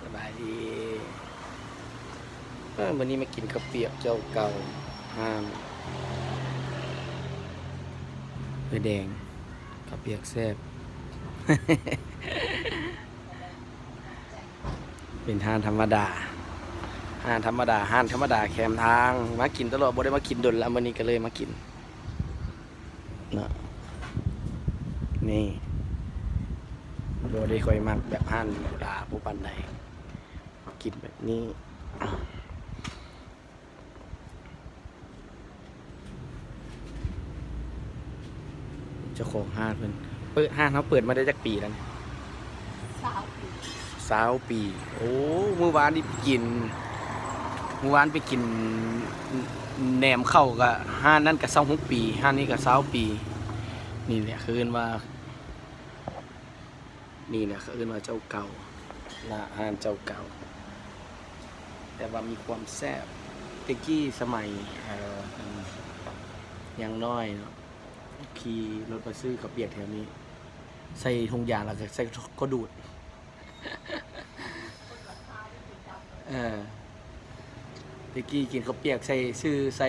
สบายดีวันนี้มากินข้าวเปียกเจ้าเก่าห้ามเพื่อแดงข้าวเปียกแซ่บ เป็นห้านธรรมดาห้านธรรมดาแคมทางมากินตลอดบ่ได้มากินดนแล้ววันนี้ก็เลยมากินเนาะนี่บ่ได้ค่อยมักแบบห้านธรรมดาผู้ปานใดมากินแบบนี้เจ้าของห้างเพิ่นเปิดห้างเขาเปิดมาได้จักปีแล้วเนี่ย20 ปีโอ้เมื่อวานนี่ไปกินแหนมเข้ากับห้างนั่นกับ26 ปีห้างนี้กับ20 ปีนี่แหละคือว่าเจ้าเก่าละห้างเจ้าเก่าแต่ว่ามีความแซ่บตะกี้สมัยยังน้อยเนาะขี่รถมาซื้อข้าวเปียกแถวนี้ใส่ถุงยางแล้วก็ใส่ก็ดูดตะกี้กินข้าวเปียกใส่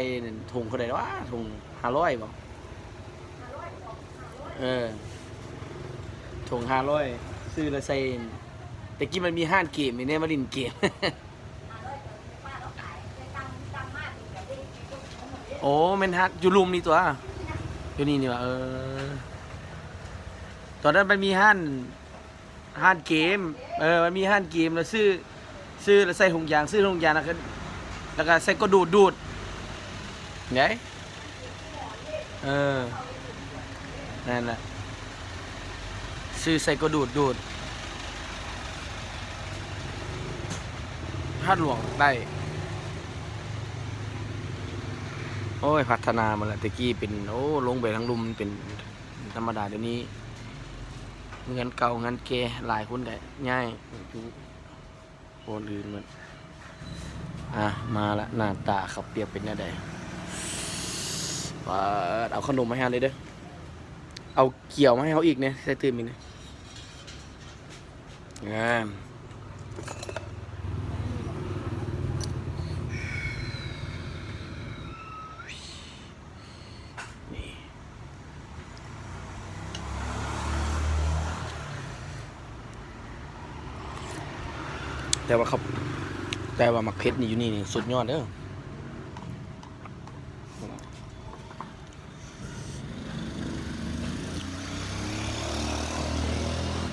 ถุงเขาได้ว่าถุง500บ่ถุง500ซื้อแล้วใส่ตะกี้มันมีห้านเกมเนี่ยมาดินเกม โอ้เมนฮักอยู่ลุมนี่ตัวอยู่นี่นี่วะตอนนั้นมันมีห้านเกมมันมีห้านเกมแล้วซื้อแล้วใส่ถุงยางแล้วก็ใส่ก็ดูดไงนั่นแหละซื้อใส่ก็ดูดพาดหลวงได้โอ้ยพัฒนามาแล้วตะกี้เป็นลงไปทางลุมเป็นธรรมดาเดี๋ยวนี้เงินเก่าเงินแก่หลายคนได้ง่ายอยู่คนอื่นมันมาละหน้าตาเขาเปียกเป็นแน่ใดเอาขนมมาให้เลยเด้อเอาเกี่ยวมาให้เขาอีกเนี่ยใส่ตื่นอีกเนี่ยแต่ว่ามักเพชรนี่อยู่นี่สุดยอดเด้อ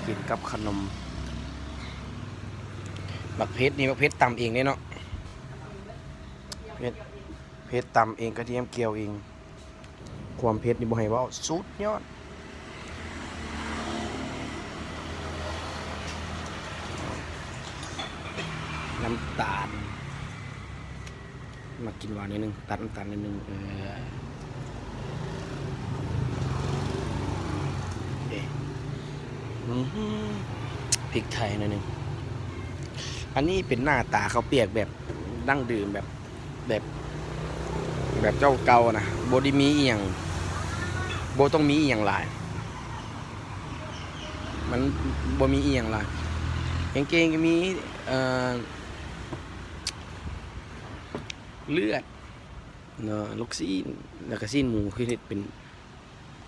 กินกับขนมมักเพชรนี่มักเพชรตำเองเนี่ยเนาะเพชรตำเองกระเทียมเกียวเองความเพชรนี่บ่ให้ว่าสุดยอดน้ำตาลมากินหวานนิดนึงตัดน้ำตาลนิดนึงพริกไทยนิดนึงอันนี้เป็นหน้าตาเขาเปียกแบบดั้งดื่มแบบเจ้าเก่านะโบดีมีเอียงโบต้องมีเอียงหลายมันโบมีเอียงหลายเก่งๆก็มีเลือดเนาะลูกซีนแล้วก็ซีนหมูคือเห็ดเป็น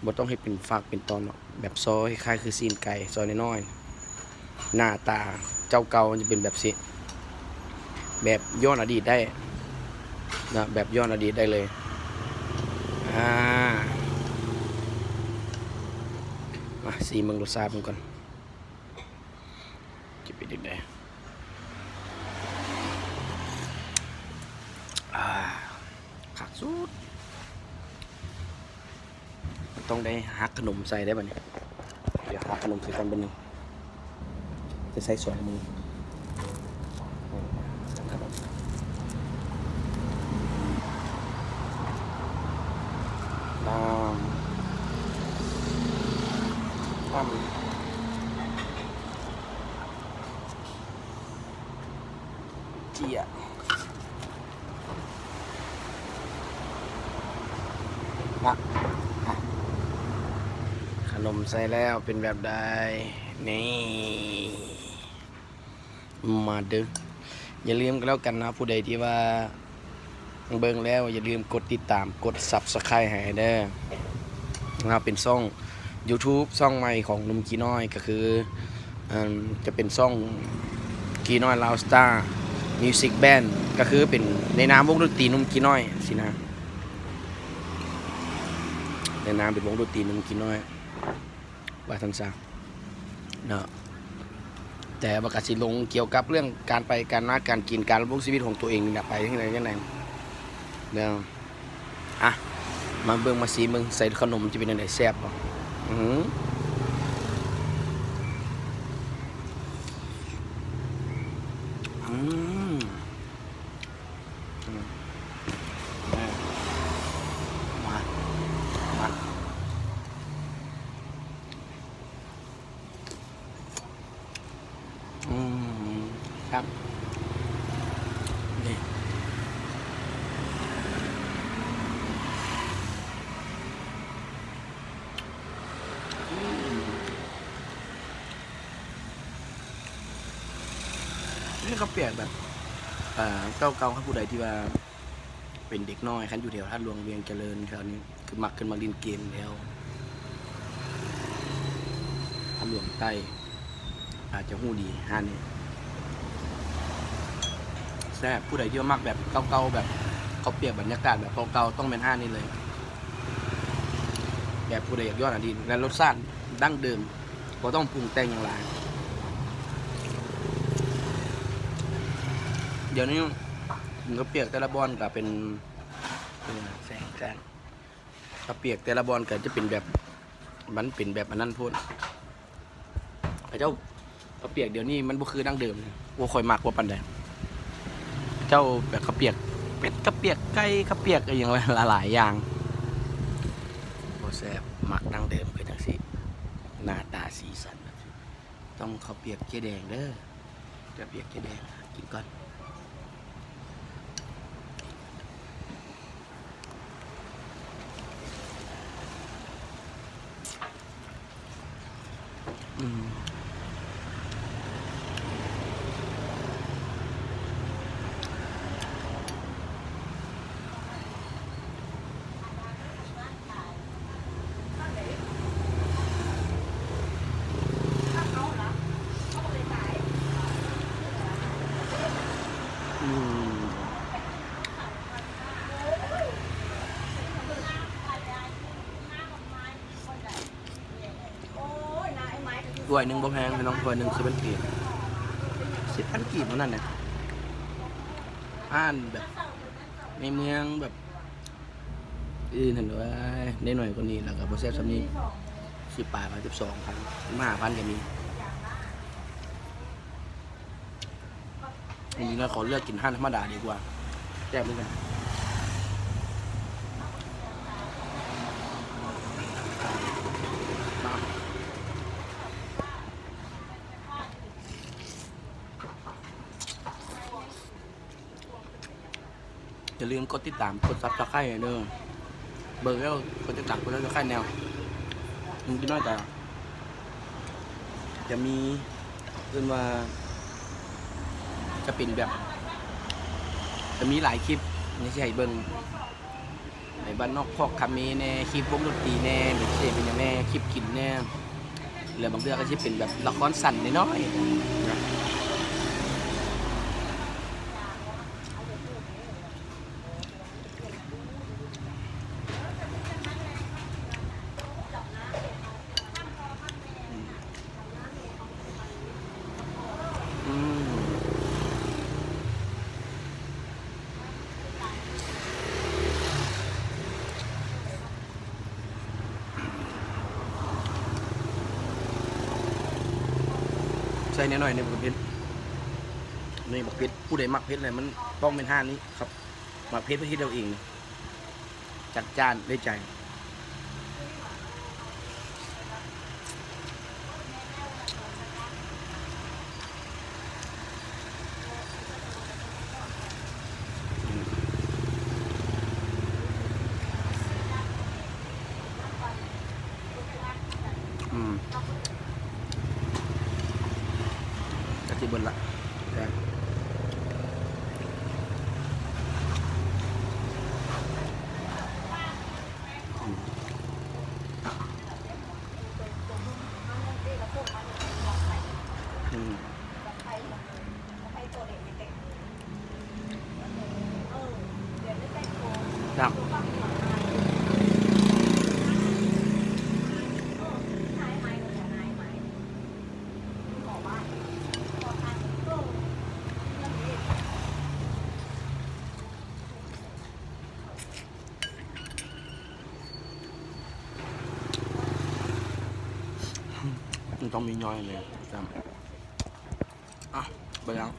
บ่ต้องให้เป็นฝักเป็นตอนเนาะแบบซอยคล้ายคือซีนไก่ซอยน้อยๆหน้าตาเจ้าเก่ามันจะเป็นแบบสิแบบย้อนอดีตได้นะแบบย้อนอดีตได้เลยมาซีมึงรสชาติมันก่อนจะเป็นยังไงขาดสุดต้องได้หักขนมใส่ได้ป่ะเนี่ยเดี๋ยวหักขนมใส่กันเป็นหนึ่งจะใส่สองมือน้ำเจียขนมใส่แล้วเป็นแบบใดนี่ มาเด้ออย่าลืมกันแล้วกันนะผู้ใดที่ว่าเบิ่งแล้วอย่าลืมกดติดตามกด Subscribe ให้เด้อนะครับเป็นช่อง YouTube ช่องใหม่ของหนุ่มกีน้อยก็คือจะเป็นช่องกีน้อยลาวสตาร์มิวสิกแบนด์ก็คือเป็นในนามวงดนตรีหนุ่มกีน้อยสินะในนามเป็นวงดนตรีหนุ่มกีน้อยว่าทันซะเนาะแต่ประกาศสิลงเกี่ยวกับเรื่องการไปการมาการกินการดำรงชีวิตของตัวเองนี่ไปที่ไหนยังไงเดี๋ยวอ่ะมาเบิ่งมาซีมึงใส่ขนมจะเป็นยังไงแซ่บป่ะมามาครับนี่นี่เขาเปลี่ยนแบบเก่าๆครับผู้ใดที่ว่าเป็นเด็กน้อยคันอยู่แถวท่าหลวงเวียงเจริญแถวนี้คือมักขึ้นมาเล่นเกมแล้วท่าหลวงใต้อาจจะหู้ดีฮะนี่แซ่บผู้ใดที่ว่ามักแบบเก่าๆแบบเขาเปลี่ยนบรรยากาศแบบเก่าๆต้องเป็นห้านี่เลยแบบผู้ใดอยากย้อนอดีตและรสชาติดั้งเดิมก็ต้องปรุงแต่งอย่างไรเดี๋ยวนี้มันก็เปียกแต่ละบอนก็เป็นแสงก็เปียกแต่ละบอนก็จะเป็นแบบมันเป็นแบบอันนั้นพูดไอ้เจ้าก็เปียกเดี๋ยวนี้มันบ่คือดั้งเดิมว่าคอยมักว่าปันใดเจ้าแบบข้าวเปียกเป็ดข้าวเปียกไก่ข้าวเปียกอะไรอย่างหลายอย่างโอ้แซ่บมักดั้งเดิมคือจังสิหน้าตาสีสันต้องข้าวเปียกเจ๊แดงเด้อข้าวเปียกเจ๊แดงกินก่อนด้วยหนึ่งบ่แพงน้องด้วยหนึ่ง10,000 กีบเท่านั้นเนี่ยอ่านแบบในเมืองแบบเห็นว่าได้หน่อยกว่านี้แล้วก็โปรเซสซัมนี้18,000 12,000 15,000ก็มีจริงๆแล้วขอเลือกกินห้านธรรมดาดีกว่าแซ่บด้วยกันอย่าลืมกดติดตามกดซับสไครต์เด้อเบอร์แล้วกดติดตามกดซับสไครต์แนวมึงกินน้อยแต่จะมีเรื่องว่าจะเป็นแบบจะมีหลายคลิปนี่ใช่เบิ้งในบ้านนอกพอกคาเมแน่คลิปวงดนตรีแน่หรือเสียเป็นอย่างแน่คลิปกินแน่หรือบางเรื่องก็จะเป็นแบบละครสั้นน้อยๆนะใส่หน่อยในบักเพชรในบักเพชรผู้ใดมักเพชรอะไรมันต้องเป็นห้านี้ครับมักเพชรเพื่อที่เราเองจัดจ้านได้ใจกะทิเบิร์ละ ช่อืมครับมันต้องมีน้อยเลยครับอ่ะไปยัง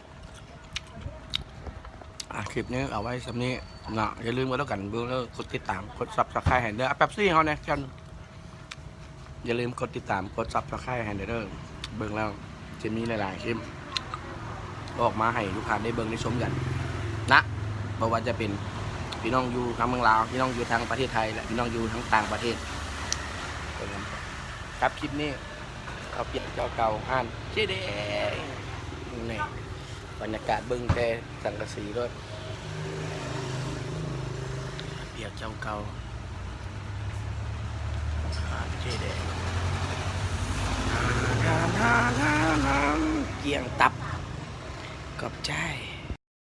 คลิปนี้เอาไว้สำนี้นะอย่าลืมกันแล้วกันเบื้องแล้วกดติดตามกดซับสไครต์ให้เด้อแป๊บซี่เขาเนี่ยกันอย่าลืมกดติดตามกดซับสไครต์ให้เด้อเบื้องแล้วจะมีหลายๆคลิปออกมาให้ลูกค้าได้เบื้องได้ชมกันนะเพราะว่าจะเป็นพี่น้องอยู่ทางเมืองลาวพี่น้องอยู่ทางประเทศไทยและพี่น้องอยู่ทั้งต่างประเทศครับคลิปนี้เอาเปรียบเจ้าเก่าอ่านเจ๊แดงนี่บรรยากาศเบื้องแต่สังกะสีด้วยเปรียบเจ้าเก่าอ่านเจ๊แดงเกี่ยงตับกับใจ